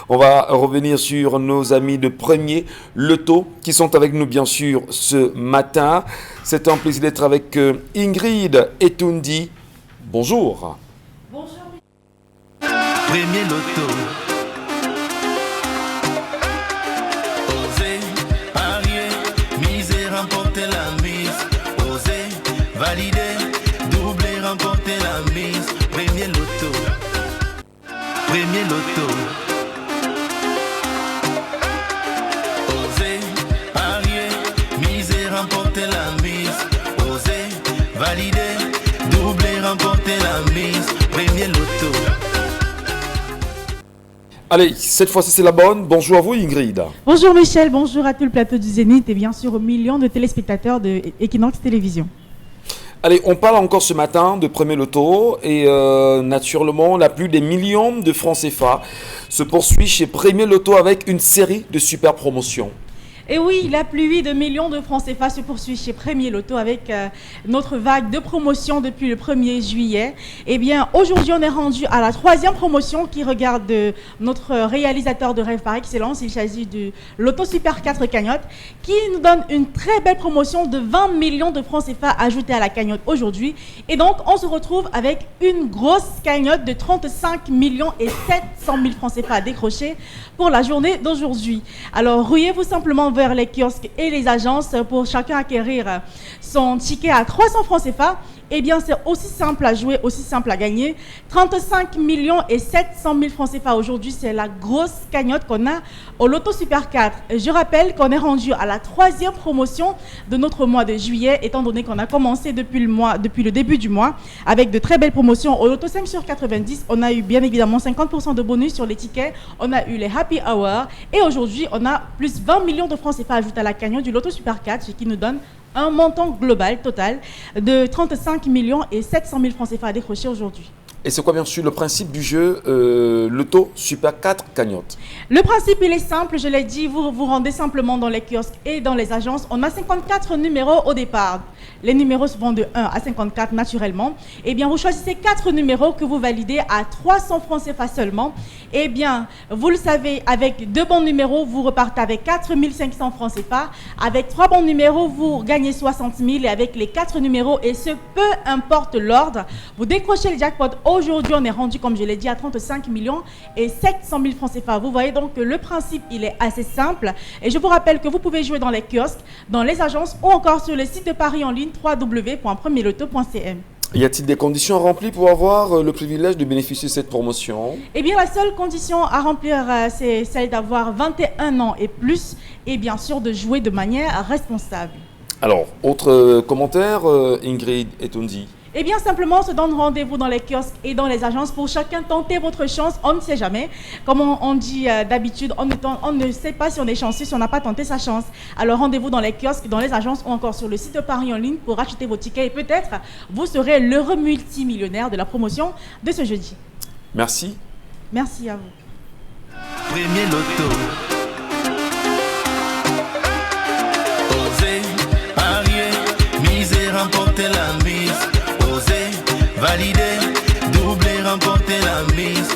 On va revenir sur nos amis de Premier Loto qui sont avec nous bien sûr ce matin. C'est un plaisir d'être avec Ingrid Etundi. Bonjour. Bonjour. Premier Loto. Oser, parier, miser, remporter la mise. Oser, valider, doubler, remporter la mise. Premier Loto. Premier Loto. Oser, parier, miser, remporter la mise. Oser, valider, doubler, remporter la mise. Premier Loto. Allez, cette fois-ci c'est la bonne. Bonjour à vous Ingrid. Bonjour Michel, bonjour à tout le plateau du Zénith et bien sûr aux millions de téléspectateurs de Equinox Télévision. Allez, on parle encore ce matin de Premier Loto et naturellement, la pluie des millions de francs CFA se poursuit chez Premier Loto avec une série de super promotions. Et oui, la pluie de millions de francs CFA se poursuit chez Premier Loto avec notre vague de promotion depuis le 1er juillet. Eh bien, aujourd'hui, on est rendu à la 3e promotion qui regarde notre réalisateur de rêve par excellence. Il s'agit du Loto Super 4 cagnotte qui nous donne une très belle promotion de 20 millions de francs CFA ajoutés à la cagnotte aujourd'hui. Et donc, on se retrouve avec une grosse cagnotte de 35 millions et 700 000 francs CFA à décrocher pour la journée d'aujourd'hui. Alors, ruez-vous simplement vers les kiosques et les agences pour chacun acquérir son ticket à 300 francs CFA. Eh bien, c'est aussi simple à jouer, aussi simple à gagner. 35 millions et 700 000 francs CFA aujourd'hui, c'est la grosse cagnotte qu'on a au Loto Super 4. Je rappelle qu'on est rendu à la 3e promotion de notre mois de juillet, étant donné qu'on a commencé depuis le début du mois, avec de très belles promotions. Au Loto 5 sur 90, on a eu bien évidemment 50% de bonus sur les tickets. On a eu les Happy Hour. Et aujourd'hui, on a plus 20 millions de francs CFA ajoutés à la cagnotte du Loto Super 4, ce qui nous donne un montant global total de 35 millions et 700 000 francs CFA à décrocher aujourd'hui. Et c'est quoi bien sûr le principe du jeu Loto Super 4 cagnotte? Le principe il est simple, je l'ai dit, vous vous rendez simplement dans les kiosques et dans les agences. On a 54 numéros au départ. Les numéros vont de 1 à 54 naturellement. Eh bien, vous choisissez 4 numéros que vous validez à 300 francs CFA seulement. Eh bien, vous le savez, avec 2 bons numéros, vous repartez avec 4 500 francs CFA. Avec 3 bons numéros, vous gagnez 60 000. Et avec les 4 numéros, et ce peu importe l'ordre, vous décrochez le jackpot. Aujourd'hui, on est rendu, comme je l'ai dit, à 35 millions et 700 000 francs CFA. Vous voyez donc que le principe, il est assez simple. Et je vous rappelle que vous pouvez jouer dans les kiosques, dans les agences ou encore sur le site de Paris en ligne www.premierloto.cm. Y a-t-il des conditions remplies pour avoir le privilège de bénéficier de cette promotion? Eh bien, la seule condition à remplir, c'est celle d'avoir 21 ans et plus et bien sûr de jouer de manière responsable. Alors, autre commentaire, Ingrid Etundi? Eh bien, simplement, on se donne rendez-vous dans les kiosques et dans les agences pour chacun tenter votre chance. On ne sait jamais. Comme on dit d'habitude, on ne sait pas si on est chanceux, si on n'a pas tenté sa chance. Alors, rendez-vous dans les kiosques, dans les agences ou encore sur le site de Paris en ligne pour acheter vos tickets. Et peut-être, vous serez l'heureux multimillionnaire de la promotion de ce jeudi. Merci. Merci à vous. Premier Loto. Oser, parier, miser, remporter la mise. Oser, valider, doubler, remporter la mise.